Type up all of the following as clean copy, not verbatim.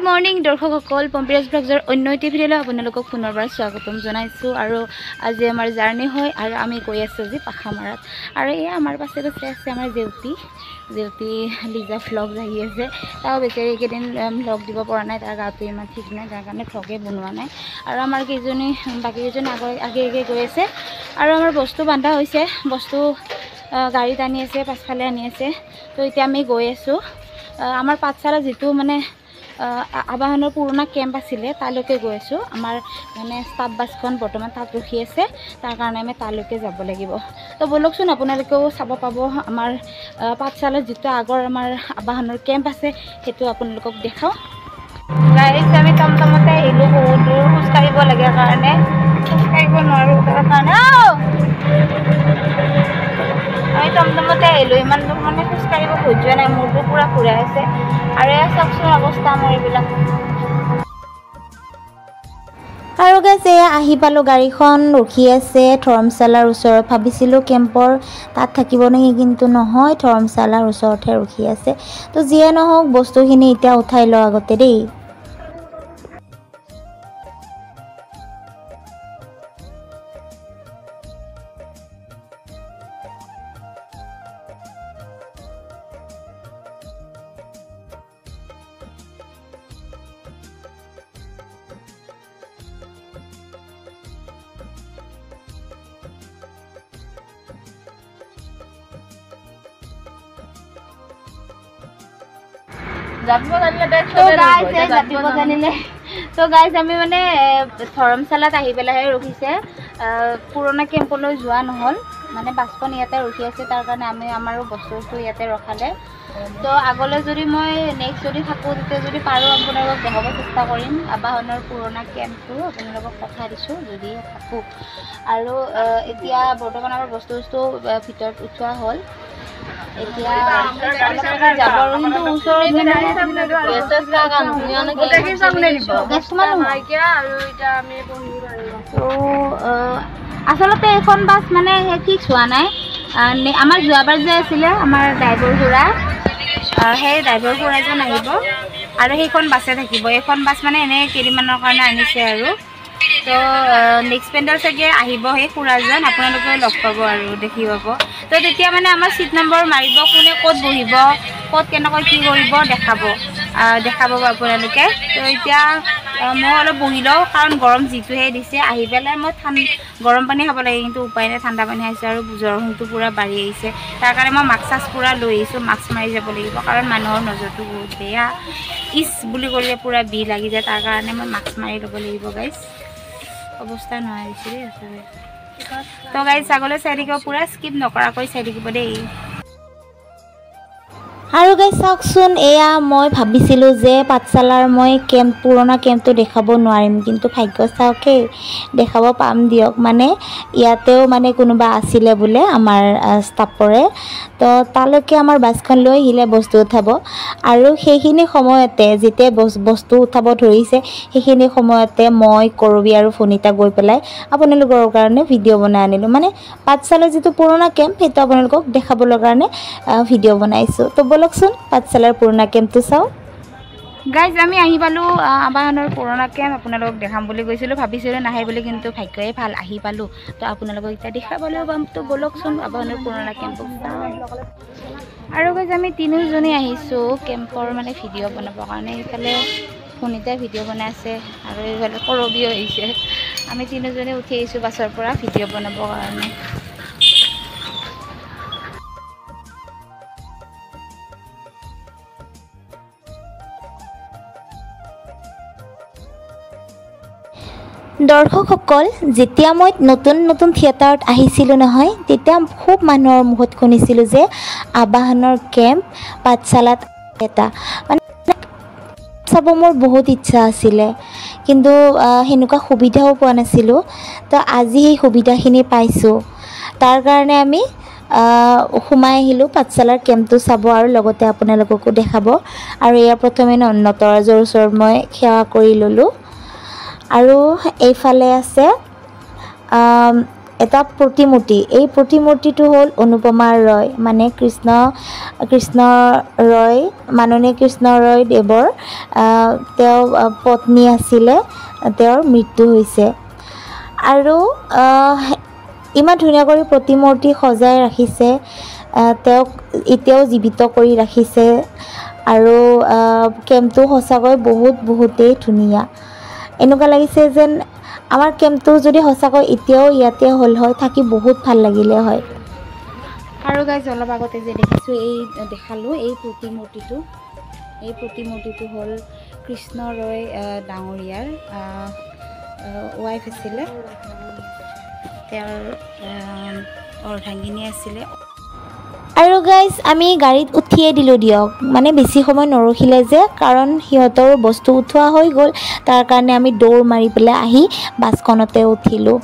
Good morning দৰ্শকসকল পম্পিৰাজ ব্লগৰ অন্য এটি ভিডিঅ'লৈ আপোনালোকক পুনৰবাৰ স্বাগতম জনাইছোঁ আৰু আজি আমাৰ জাৰ্ণি হয় আৰু আমি গৈ আছোঁ আজি পাখামাৰাত আৰু এই আমাৰ পাছে পাছে আছে আমাৰ জেউতি লিজা ভ্লগ আহি আছে তাও বেচাৰি এইকেইদিন ভ্লগ দিব পৰা নাই তাৰ গাটো ইমান ঠিক নাই তাৰ কাৰণে ভ্লগে বনোৱা নাই আৰু আমাৰ বাকী কেইজনী আগে গৈ আছে আৰু আমাৰ বস্তু বান্ধা হৈছে বস্তু গাড়ীত আনি আছে পাছফালে আনি আছে তো এতিয়া আমি গৈ আছোঁ আমাৰ পাঠশালা যেটো মানে আবাহনৰ পুৰণা কেম্প আছিলে তালৈকে গৈ আছোঁ আমাৰ মানে ষ্টাফ বাছখন বৰ্তমান তাত ৰখি আছে তাৰ কাৰণে আমি তালৈকে যাব লাগিব তো বলকচোন আপোনালোকেও চাব পাব আমাৰ পাঠশালাৰ যেটো আগৰ আমাৰ আবাহনৰ কেম্প আছে সেইটো আপোনালোকক দেখাওঁ গাইজ আমি টমটমতে আহিলোঁ বহুত দূৰ খোজ কাঢ়িব লাগে কাৰণে খোজ কাঢ়িব নোৱাৰোঁ তাৰ কাৰণে আমি টমটমতে আহিলোঁ ইমান দূৰ মানে খোজ কাঢ়িব ধৈৰ্য নাই মূৰটো পূৰা ঘূৰাই আছে আৰু এয়া চাওকচোন অৱস্থা মোৰ এইবিলাক আৰু গাইজ এয়া আহি পালোঁ গাড়ীখন ৰখি আছে ধৰ্মশালাৰ ওচৰত ভাবিছিলোঁ কেম্পৰ তাত থাকিব নেকি কিন্তু নহয় ধৰ্মশালাৰ ওচৰতহে ৰখি আছে তো যিয়ে নহওক বস্তুখিনি এতিয়া উঠাই লওঁ আগতে দেই তো গাইজ আমি মানে ধৰ্মশালাত আহি পেলাইহে ৰখিছে পুৰণা কেম্পলৈ যোৱা নহ'ল মানে বাছখন ইয়াতে ৰখি আছে তাৰ কাৰণে আমি আমাৰো বস্তু ইয়াতে ৰখালে তো আগলৈ যদি মই নেক্সট যদি থাকোঁ তেতিয়া যদি পাৰোঁ আপোনালোকক দেখাব চেষ্টা কৰিম আবাহনৰ পুৰণা কেম্পটো আপোনালোকক পঠাই দিছোঁ যদি থাকোঁ আৰু এতিয়া বৰ্তমান আমাৰ বস্তু ভিতৰত উঠোৱা হ'ল এতিয়া যাব আৰু কিন্তু ওচৰত আচলতে এখন বাছ মানে ফিক্স হোৱা নাই আমাৰ যোৱাবাৰ যে আছিলে আমাৰ ড্ৰাইভাৰ খুৰা সেই ড্ৰাইভাৰ খুৰাজন আহিব আৰু সেইখন বাছে থাকিব এইখন বাছ মানে এনেই কেইদিনমানৰ কাৰণে আনিছে আৰু তো নেক্সট পেণ্ডাৰ চাগে আহিব সেই খুৰাজন আপোনালোকে লগ পাব আৰু দেখি পাব তো তেতিয়া মানে আমাৰ চিট নম্বৰ মাৰিব কোনে ক'ত বহিব ক'ত কেনেকৈ কি কৰিব দেখাব আপোনালোকে তো এতিয়া মই অলপ বহি লওঁ কাৰণ গৰম যিটোহে দিছে আহি পেলাই মই গৰম পানী খাব লাগে কিন্তু উপায় নাই ঠাণ্ডা পানী খাইছোঁ আৰু জ্বৰটো পূৰা বাঢ়ি আহিছে তাৰ কাৰণে মই মাস্ক পূৰা লৈ আহিছোঁ মাস্ক মাৰি যাব লাগিব কাৰণ মানুহৰ নজৰটো বহুত বেয়া বুলি কৰিলে পূৰা বি লাগি যায় তাৰ কাৰণে মই মাস্ক মাৰি ল'ব লাগিব গাইজ অৱস্থা নোহোৱা হৈছে দেই সঁচাকৈ তো গাইজ ছাগলৈ চাই থাকিব পূৰা স্কিপ নকৰাকৈ চাই থাকিব দেই আৰু গাইজ চাওকচোন এয়া মই ভাবিছিলোঁ যে পাঠশালাৰ মই পুৰণা কেম্পটো দেখাব নোৱাৰিম কিন্তু ভাগ্য চাওকেই দেখাব পাম দিয়ক মানে ইয়াতেও মানে কোনোবা আছিলে বোলে আমাৰ ষ্টাফৰে তো তালৈকে আমাৰ বাছখন লৈ আহিলে বস্তু উঠাব আৰু সেইখিনি সময়তে যেতিয়া বস্তু উঠাব ধৰিছে সেইখিনি সময়তে মই কৰবী আৰু ফোনিতা গৈ পেলাই আপোনালোকৰ কাৰণে ভিডিঅ' বনাই আনিলোঁ মানে পাঠশালাৰ যিটো পুৰণা কেম্প সেইটো আপোনালোকক দেখাবৰ কাৰণে ভিডিঅ' বনাইছোঁ তো বলকচোন পাঠশালাৰ পুৰণা কেম্পটো চাওঁ গাইজ আমি আহি পালোঁ আবাহনৰ পুৰণা কেম্প আপোনালোকক দেখাম বুলি গৈছিলোঁ ভাবিছিলোঁ নাহে বুলি কিন্তু ভাগ্যই ভাল আহি পালোঁ তো আপোনালোকক এতিয়া দেখাবলৈ পাম তো বলকচোন আবাহনৰ পুৰণা কেম্পটো চাওঁ আৰু গাইজ আমি তিনিজনী আহিছোঁ কেম্পৰ মানে ভিডিঅ' বনাবৰ কাৰণে এইফালে ফোনিতাই ভিডিঅ' বনাই আছে আৰু এইফালে কৰবীও আহিছে আমি তিনিজনী উঠি আহিছোঁ বাছৰ পৰা ভিডিঅ' বনাবৰ কাৰণে দৰ্শকসকল যেতিয়া মই নতুন থিয়েটাৰত আহিছিলোঁ নহয় তেতিয়া খুব মানুহৰ মুখত শুনিছিলোঁ যে আবাহনৰ কেম্প পাঠশালাত এটা মানে চাব মোৰ বহুত ইচ্ছা আছিলে কিন্তু সেনেকুৱা সুবিধাও পোৱা নাছিলোঁ তো আজি সেই সুবিধাখিনি পাইছোঁ তাৰ কাৰণে আমি সোমাই আহিলোঁ পাঠশালাৰ কেম্পটো চাব আৰু লগতে আপোনালোককো দেখাব আৰু ইয়াৰ প্ৰথমে নটৰাজৰ ওচৰত মই সেৱা কৰি ল'লোঁ আৰু এইফালে আছে এটা প্ৰতিমূৰ্তি। এই প্ৰতিমূৰ্তিটো হ'ল অনুপমা ৰয়, মানে কৃষ্ণ ৰয়, মাননীয় কৃষ্ণ ৰয় দেৱৰ তেওঁ পত্নী আছিলে, তেওঁৰ মৃত্যু হৈছে। আৰু ইমান ধুনীয়া কৰি প্ৰতিমূৰ্তি সজাই ৰাখিছে, তেওঁক এতিয়াও জীৱিত কৰি ৰাখিছে। আৰু কেম্পটো সঁচাকৈ বহুতেই ধুনীয়া। এনেকুৱা লাগিছে যেন আমাৰ কেম্পটো যদি সঁচাকৈ এতিয়াও ইয়াতে হ'ল হয়, থাকি বহুত ভাল লাগিলে হয়। আৰু গাইজ অলপ আগতে যে দেখিছোঁ, দেখালোঁ এই প্ৰতিমূৰ্তিটো হ'ল কৃষ্ণ ৰয় ডাঙৰীয়াৰ ৱাইফ আছিলে, তেওঁৰ অৰ্ধাংগিনী আছিলে। আৰু গাইজ আমি গাড়ীত উঠিয়ে দিলোঁ দিয়ক, মানে বেছি সময় নৰখিলে যে, কাৰণ সিহঁতৰ বস্তু উঠোৱা হৈ গ'ল। তাৰ কাৰণে আমি দৌৰ মাৰি পেলাই আহি বাছখনতে উঠিলোঁ।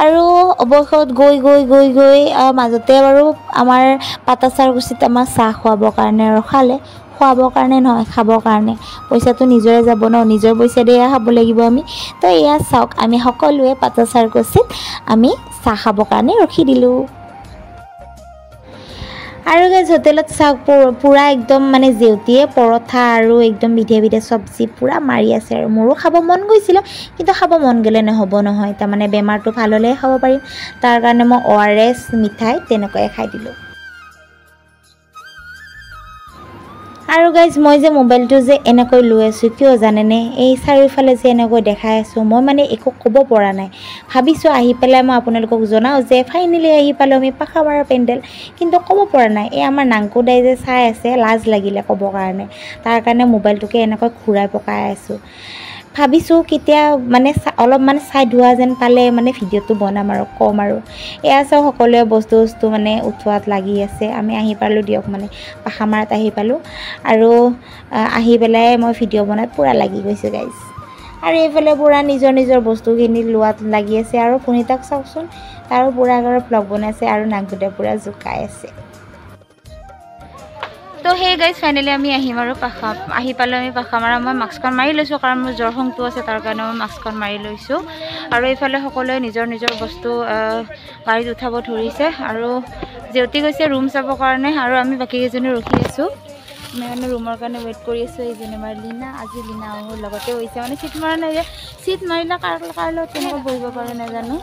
আৰু অৱশেষত গৈ মাজতে বাৰু আমাৰ পাটাচাৰকুছিত আমাৰ চাহ খুৱাবৰ কাৰণে ৰখালে। খুৱাবৰ কাৰণে নহয়, খাবৰ কাৰণে। পইচাটো নিজৰে যাব ন, নিজৰ পইচা দিয়ে খাব লাগিব আমি। তো এয়া চাওক, আমি সকলোৱে পাটাচাৰকুছিত আমি চাহ খাবৰ কাৰণে ৰখি দিলোঁ। আৰু গাইজ হোটেলত চাওক, পূৰা একদম মানে জেউতিয়ে পৰঠা আৰু একদম বিধে চব্জি পূৰা মাৰি আছে। আৰু মোৰো খাব মন গৈছিলে, কিন্তু খাব মন গ'লে নহ'ব নহয়, তাৰমানে বেমাৰটো ভাল হ'লেহে খাব পাৰিম। তাৰ কাৰণে মই ORS মিঠাই তেনেকুৱাই খাই দিলোঁ। আৰু গাইজ মই যে মোবাইলটো যে এনেকৈ লৈ আছোঁ কিয় জানেনে? এই চাৰিওফালে যে এনেকৈ দেখাই আছোঁ, মই মানে একো ক'ব পৰা নাই। ভাবিছোঁ আহি পেলাই মই আপোনালোকক জনাওঁ যে ফাইনেলি আহি পালোঁ আমি পাখামাৰা পেণ্ডেল, কিন্তু ক'ব পৰা নাই। এই আমাৰ নাংকু দাই যে চাই আছে, লাজ লাগিলে ক'বৰ কাৰণে। তাৰ কাৰণে মোবাইলটোকে এনেকৈ ঘূৰাই পকাই আছোঁ। ভাবিছোঁ কেতিয়া মানে অলপমান ছাইড হোৱা যেন পালে মানে ভিডিঅ'টো বনাম আৰু ক'ম আৰু। এয়া চাওঁ সকলোৱে বস্তু মানে উঠোৱাত লাগি আছে। আমি আহি পালোঁ দিয়ক, মানে পাখামাৰাত আহি পালোঁ। আৰু আহি পেলাই মই ভিডিঅ' বনাত পূৰা লাগি গৈছোঁ গাইজ। আৰু এইফালে পূৰা নিজৰ বস্তুখিনি লোৱাত লাগি আছে। আৰু পুনিতাক চাওকচোন, তাৰো পূৰা ব্লগ বনাইছে আৰু নাংকুদাই পূৰা জোকাই আছে। তো সেই গাইজ ফাইনেলি আমি আহিম আৰু আহি পালোঁ আমি পাখামাৰা। মই মাস্কখন মাৰি লৈছোঁ, কাৰণ মোৰ জ্বৰ খংটো আছে, তাৰ কাৰণে মই মাস্কখন মাৰি লৈছোঁ। আৰু এইফালে সকলোৱে নিজৰ বস্তু গাড়ীত উঠাব ধৰিছে। আৰু জেউতি গৈছে ৰুম চাবৰ কাৰণে, আৰু আমি বাকীকেইজনী ৰখি আছোঁ। আমি মানে ৰুমৰ কাৰণে ৱেইট কৰি আছোঁ। এইজনী আমাৰ লীনা, আজি লীনা মোৰ লগতে হৈছে, মানে চিট মৰা নাই যে, চিট মাৰিলে কাৰ লগত তেনেকৈ বহিব পাৰে নাজানো।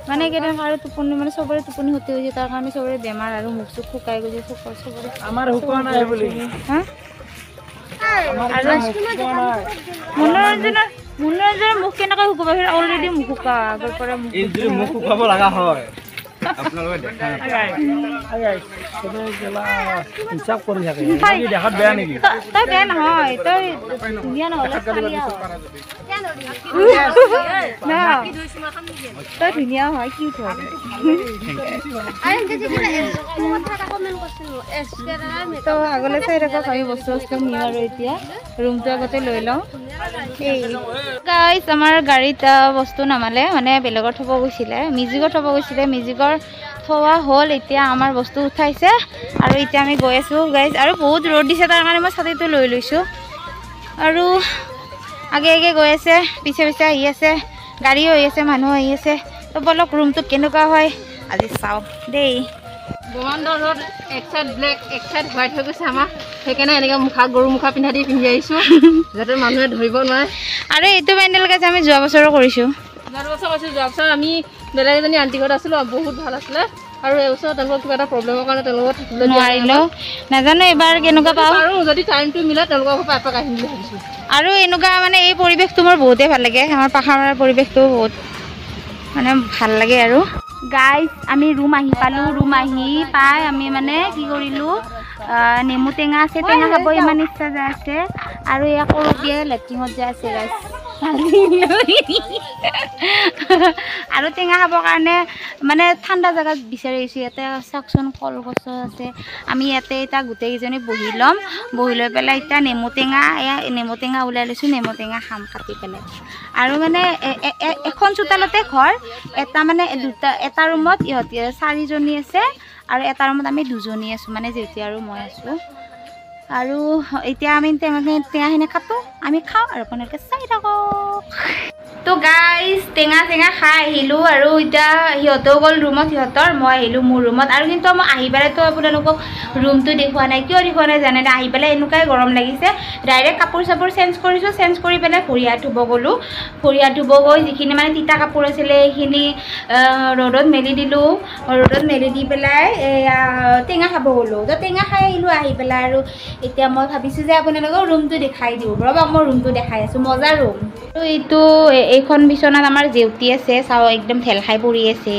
মানে কেইদিন আৰু টোপনি, মানে চবৰে টোপনি ক্ষতি হৈছে, তাৰ কাৰণে চবৰে বেমাৰ আৰু মুখ চুখ শুকাই গৈছে, চবৰে। আমাৰ শুকোৱা নাই বুলি হা? মনোৰঞ্জনৰ মুখ কেনেকৈ শুকাব? অলৰেডি মুখ শুকা, আগৰ পৰা মুখ শুকাব লগা হয়। আপোনালোকে দেখা নাপায়। হিচাপ কৰি থাকে, দেখাত বেয়া নেকি? তই বেয়া নহয়, তই ধুনীয়া নহ'লে তই ধুনীয়া হয়, কি হয়। তো আগলৈ চাই থাকক, আমি বস্তু নিওঁ আৰু এতিয়া ৰুমটো আগতে লৈ লওঁ। গাইজ আমাৰ গাড়ীত বস্তু নামালে, মানে বেলেগত থ'ব গৈছিলে, মিউজিকত থ'ব গৈছিলে, মিউজিকৰ থোৱা হ'ল। এতিয়া আমাৰ বস্তু উঠাইছে আৰু এতিয়া আমি গৈ আছোঁ গাইজ। আৰু বহুত ৰ'দ দিছে, তাৰ কাৰণে মই ছাতিটো লৈ লৈছোঁ। আৰু আগে গৈ আছে, পিছে আহি আছে, গাড়ীও আহি আছে, মানুহ আহি আছে। তো বলক ৰুমটো কেনেকুৱা হয় আজি চাওঁ দেই। বমানদৰত এক চাইড ব্লেক, এক চাইড হোৱাইট হৈ গৈছে আমাৰ, সেইকাৰণে এনেকৈ গৰু মুখা পিন্ধি আহিছোঁ, যাতে মানুহে ধৰিব নোৱাৰে। আৰু এইটো পেণ্ডেল গাইজ আমি যোৱা বছৰো কৰিছোঁ। যোৱা বছৰ আমি বেলেগ এজনী আণ্টি ঘৰত আছিলোঁ, বহুত ভাল আছিলে। আৰু এইবছৰ তেওঁলোকৰ কিবা এটা প্ৰব্লেমৰ কাৰণে তেওঁলোকৰ থাকিবলৈ নোৱাৰিলোঁ, নাজানো এবাৰ কেনেকুৱা পাওঁ। আৰু যদি টাইমটো মিলে তেওঁলোকৰ ঘৰৰ পৰা এপাক আহিম বুলি ভাবিছোঁ। আৰু এনেকুৱা মানে এই পৰিৱেশটো মোৰ বহুতেই ভাল লাগে, আমাৰ পাখামাৰাৰ পৰিৱেশটো বহুত মানে ভাল লাগে। আৰু গাইজ আমি ৰুম আহি পালোঁ, ৰুম আহি পাই আমি মানে কি কৰিলোঁ, নেমু টেঙা আছে, টেঙা খাব ইমান ইচ্ছা যায় আছে। আৰু এয়া কৰপীয়া লেট্ৰিনত যায় আছে গাইজ। আৰু টেঙা খাবৰ কাৰণে মানে ঠাণ্ডা জেগাত বিচাৰি আহিছোঁ। ইয়াতে চাওকচোন কলগছ আছে, আমি ইয়াতে এতিয়া গোটেইকেইজনী বহি ল'ম, বহি লৈ পেলাই এতিয়া নেমু টেঙা ওলাই লৈছোঁ, নেমু টেঙা খাম কাটি পেলাই। আৰু মানে এখন চোতালতে ঘৰ, এটা ৰুমত ইহঁতি 4জনী আছে, আৰু এটা ৰুমত আমি 2জনী আছোঁ, মানে জেঠি আৰু মই আছোঁ। আৰু এতিয়া আমি টেঙাখিনি কাটোঁ, আমি খাওঁ আৰু আপোনালোকে চাই থাকক। তো গাইজ টেঙা খাই আহিলোঁ আৰু এতিয়া সিহঁতেও গ'ল ৰুমত সিহঁতৰ মই আহিলোঁ মোৰ ৰুমত আৰু কিন্তু মই আহি পেলাইতো আপোনালোকক ৰুমটো দেখুওৱা নাই কিয় দেখুওৱা নাই জানে আহি পেলাই এনেকুৱাই গৰম লাগিছে ডাইৰেক্ট কাপোৰ চাপোৰ চেঞ্জ কৰিছোঁ চেঞ্জ কৰি পেলাই ভৰি হাত ধুব গ'লোঁ ভৰি হাত ধুব গৈ যিখিনি মানে তিতা কাপোৰ আছিলে সেইখিনি ৰ'দত মেলি দিলোঁ ৰ'দত মেলি দি পেলাই এয়া টেঙা খাব গ'লোঁ তো টেঙা খাই আহিলোঁ আহি পেলাই আৰু এতিয়া মই ভাবিছোঁ যে আপোনালোকক ৰুমটো দেখাই দিওঁ ৰ'বক মই ৰুমটো দেখাই আছোঁ মজা ৰুম তো এইটো এইখন বিচনাত আমাৰ জেউতি আছে চাওঁ একদম ঠেল খাই পৰি আছে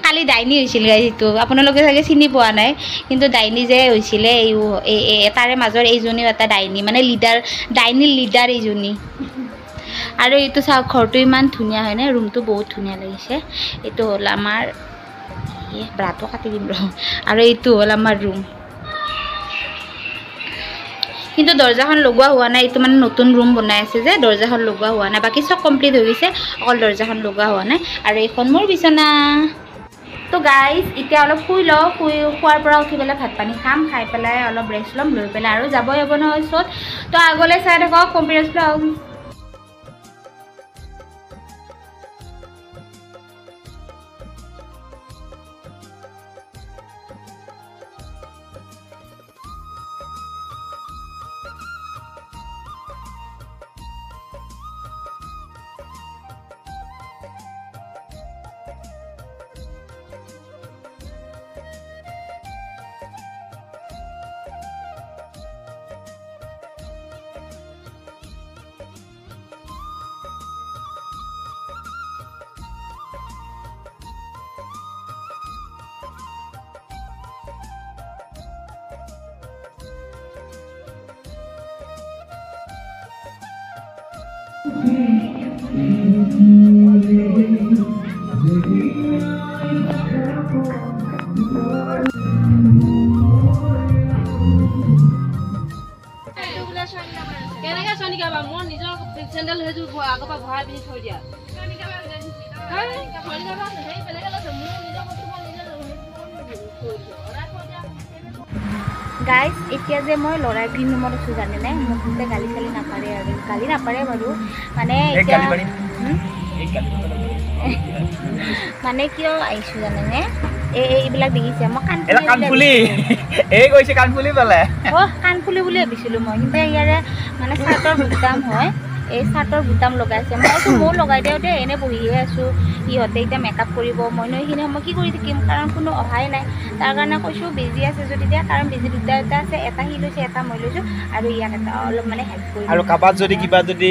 কালি ডাইনী হৈছিল গাইজ এইটো আপোনালোকে চাগে চিনি পোৱা নাই কিন্তু ডাইনী যে হৈছিলে এই তাৰে মাজৰ এইজনীও এটা ডাইনী মানে ডাইনীৰ লিডাৰ এইজনী আৰু এইটো চাওক ঘৰটো ইমান ধুনীয়া হয়নে ৰুমটো বহুত ধুনীয়া লাগিছে এইটো হ'ল আমাৰ ব্ৰাটো কাটি দিম ৰ আৰু এইটো হ'ল আমাৰ ৰুম কিন্তু দৰ্জাখন লগোৱা হোৱা নাই এইটো মানে নতুন ৰুম বনাই আছে যে দৰ্জাখন লগোৱা হোৱা নাই বাকী চব কমপ্লিট হৈ গৈছে অকল দৰ্জাখন লগোৱা হোৱা নাই আৰু এইখন মোৰ বিচনা তো গাইজ এতিয়া অলপ শুই লওঁ শোৱাৰ পৰা উঠি পেলাই ভাত পানী খাম খাই পেলাই অলপ ৰেষ্ট ল'ম লৈ পেলাই আৰু যাবই হ'ব নহয় চত তো আগলৈ চাই থাকক কম্পিউটাৰ ব্লগ কেনেকৈ চনিকা বা মই নিজৰ চেণ্ডেল সেইযোৰ আগৰ পৰা ভৰাই পিনি থৈ দিয়া গাইজ এতিয়া যে মই ল'ৰাই গ্ৰীণ ৰুমত আছোঁ জানেনে মোক গোটেই গালি চালি নাপাৰে আৰু গালি নাপাৰে বাৰু মানে এতিয়া মানে কিয় আহিছোঁ জানেনে এইবিলাক দেখিছে মই কাণফুলি বুলি ভাবিছিলোঁ মই কিন্তু ইয়াৰে মানে চাৰ্টৰ বুটাম হয় এই চাৰ্টৰ বুটাম লগাইছে মইতো ময়ো লগাই দিওঁ দেই এনেই বহিয়ে আছোঁ ইহঁতে এতিয়া মেকআপ কৰিব মইনো এইখিনি সময় কি কৰি থাকিম কাৰণ কোনো অহাই নাই তাৰ কাৰণে কৈছোঁ বেজি আছে যদি দিয়া কাৰণ বেজি দুটা আছে এটা সি লৈছে এটা মই লৈছোঁ আৰু ইয়াক এটা অলপ মানে হেল্প কৰিম আৰু কাবাত যদি কিবা যদি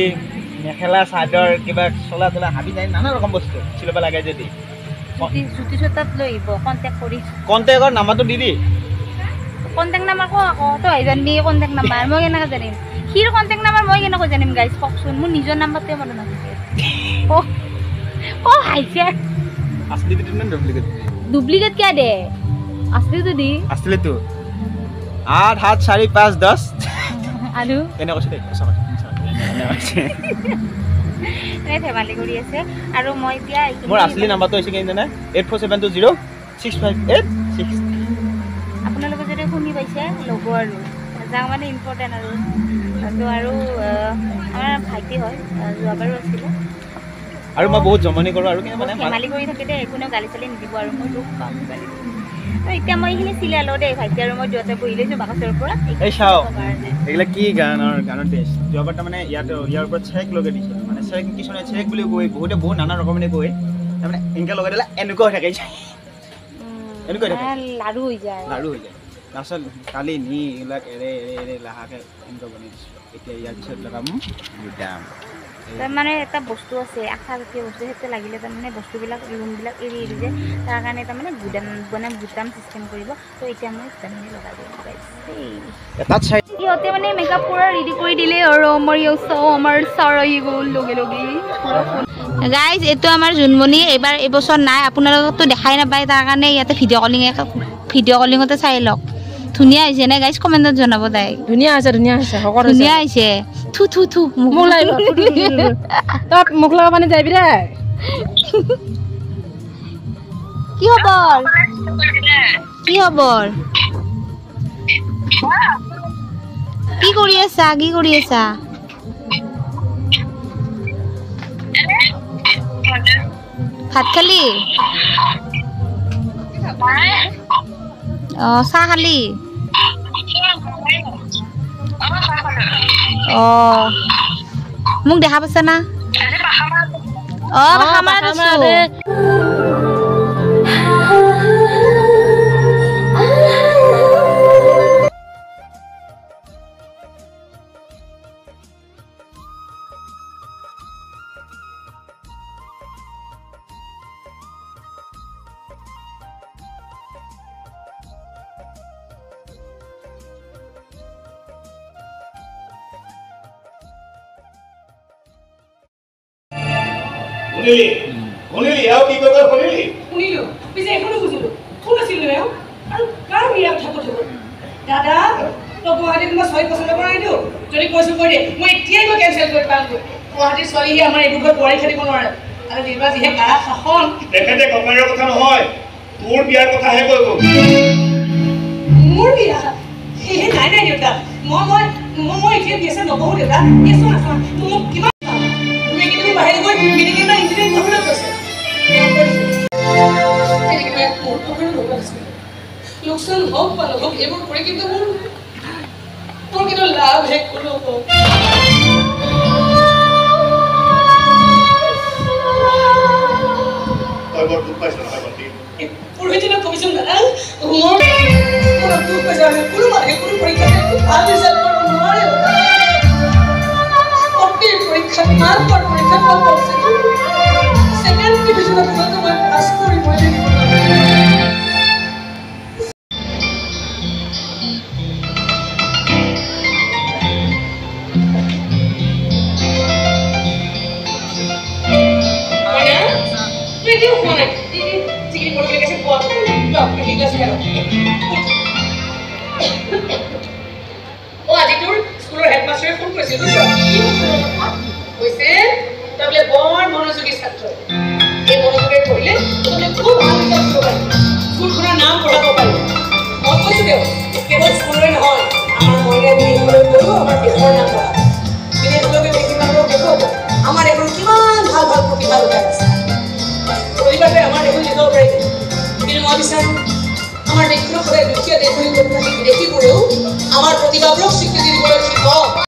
মেখেলা চাদৰ কিবা চলা তোলা হাবি যায় নানা ৰকম বস্তু চিলাব লাগে যদি জুতি চোতাত লৈ আহিব কণ্টেক্ট কৰি কণ্টেক্টৰ নাম্বাৰটো দি কণ্টেক্ট নাম্বাৰ কওঁ আকৌ তই জানিবি কণ্টেক্ট নাম্বাৰ মই কেনেকৈ জানিম সিৰ কণ্টেক্ট নাম্বাৰ মই কেনেকৈ জানিম গাইজ কওকচোন মোৰ নিজৰ নাম্বাৰটোৱে মনত নাথাকে হাইছে ডুপ্লিকেট কিয় দে আছলিটো দি আছলিটো 8 7 4 5 10 আৰু এনে কৈছে দেই ধেমালি কৰি আছে আৰু মই এতিয়া মোৰ আছলি নাম্বাৰটো হৈছে কিন্তু না 84720658 আপোনালোকে যদি শুনি পাইছে ল'ব আৰু যাওঁ মানে ইম্পৰ্টেণ্ট আৰু তো আৰু আমাৰ ভাইটি হয় যোৱাবাৰো আছিলে আৰু মই বহুত জমনি কৰোঁ আৰু মানে ধেমালি কৰি থাকে দেই কোনেও গালি চালি নিদিব আৰু মই দুখ পাম গালি তো এতিয়া মই এইখিনি চিলাই লওঁ দেই ভাইটি আৰু মই দুয়োটাই বহি লৈছোঁ বাকচৰ পৰা এই চাওঁ এইবিলাক কি গানৰ টেষ্ট যোৱাবাৰ তাৰমানে ইয়াৰ ওপৰত চেক লগাই দিছোঁ মানে চেক কিছুমানে চেক বুলি কৈ বহুতে বহুত নানা ৰকমেৰে কৈ তাৰমানে এনেকৈ লগাই দিলে এনেকুৱা হৈ থাকে এনেকুৱা থাকে লাড়ু হৈ যায় তাৰপিছত কালি নি এইবিলাক এৰে লাহেকৈ এনেকুৱা বনাই দিছোঁ এতিয়া ইয়াৰ পিছত লগাম গুদাম তাৰমানে এটা বস্তু আছে আশাজাতীয় বস্তু সেইটো লাগিলে তাৰমানে বস্তুবিলাক ৰুমবিলাক এৰি যে তাৰ কাৰণে তাৰমানে বুটাম চিষ্টেম কৰিব তো এতিয়া মই তাৰমানে লগাই দিম সিহঁতে মানে মেকআপ কৰা ৰেডি কৰি দিলে আৰু আমাৰ ছাৰ আহি গ'ল লগে গাইজ এইটো আমাৰ জোনমণি এইবাৰ এইবছৰ নাই আপোনালোকতো দেখাই নাপায় তাৰ কাৰণে ইয়াতে ভিডিঅ' কলিঙতে চাই লওক ধুনীয়া হৈছে নে গাইজ কমেণ্টত জনাব তাই ধুনীয়া হৈছে ধুনীয়া হৈছে থু মোক লগা মানে যাবি দে কি খবৰ কি কৰি আছা ভাত খালি চাহ খালি মোক দেখা পাইছা না শুনিলি আৰু কি কথা শুনিলি শুনিলো পিছে এখনো বুজিলো কোন আছিল আৰু কাৰ মিৰা কথা কৈছো দাদা তো গুৱাহাটীত মই 6 পছন্দ কৰাই দিও যদি কৈছো কৈ দে মই এতিয়াই মই কেনসেল কৰি পাম গুৱাহাটীৰ ছোৱালীহে আমাৰ এইবোৰ পঢ়াই খাটিব নোৱাৰে আৰু নিৰ্বা যিহে কাৰা শাসন তেখেতে ককাৰৰ কথা নহয় তোৰ বিয়াৰ কথাহে কৈব মোৰ বিয়া এই নাই নাই দেউতা মই এতিয়া বিয়া নবহো দেউতা এসো না তুমি কিমান তুমি কি তুমি বাহিৰ গৈ মেডিকেল না ইঞ্জিনিয়াৰিং কৰিবলৈ কৈছে লোকচান হোক বা নহওক এইবোৰ কৰি কিন্তু মোৰ কিন্তু লাভ হে কোনো তই বৰ দুখ পাইছ নহয় ভণ্টি পুৰোহিতক কমিছন দাদা মোৰ দুখ পাইছে কোনো মানুহে কোনো পৰীক্ষা ভাল ৰিজাল্ট কৰিব নোৱাৰে অতি পৰীক্ষা মাৰ্কৰ পৰীক্ষা ফল পাইছে সেকেন্ড ডিভিজনত মই পাছ কৰি মই স্কুলৰ হেডমাষ্টাৰে ফোন কৰিছিল কৈছে তবে বৰ মনোযোগী ছাত্ৰ এই মনোযোগে পঢ়িলে তুমি খুব ভাল ৰিজাল্ট কৰিব পাৰিবা স্কুলখনৰ নাম পঢ়াব পাৰিবা মই কৈছো দেও কেৱল স্কুলৰে নহয় আমাৰ মহিলা বিদ্যালয়লৈ গৈও আমাৰ দেশৰ নাম পঢ়াব বিদেশলৈকে বেছি মানুহক দেখুৱাব আমাৰ এখন কিমান ভাল ভাল প্ৰতিভা লুকাই আছে প্ৰতিভাটোৱে আমাৰ দেখোন লিখাব পাৰিব কিন্তু মই বিচাৰোঁ আমাৰ দেশখনৰ সদায় দুখীয়া দেশ বুলি বিদেশীবোৰেও আমাৰ প্ৰতিভাবোৰক স্বীকৃতি দিবলৈ শিকক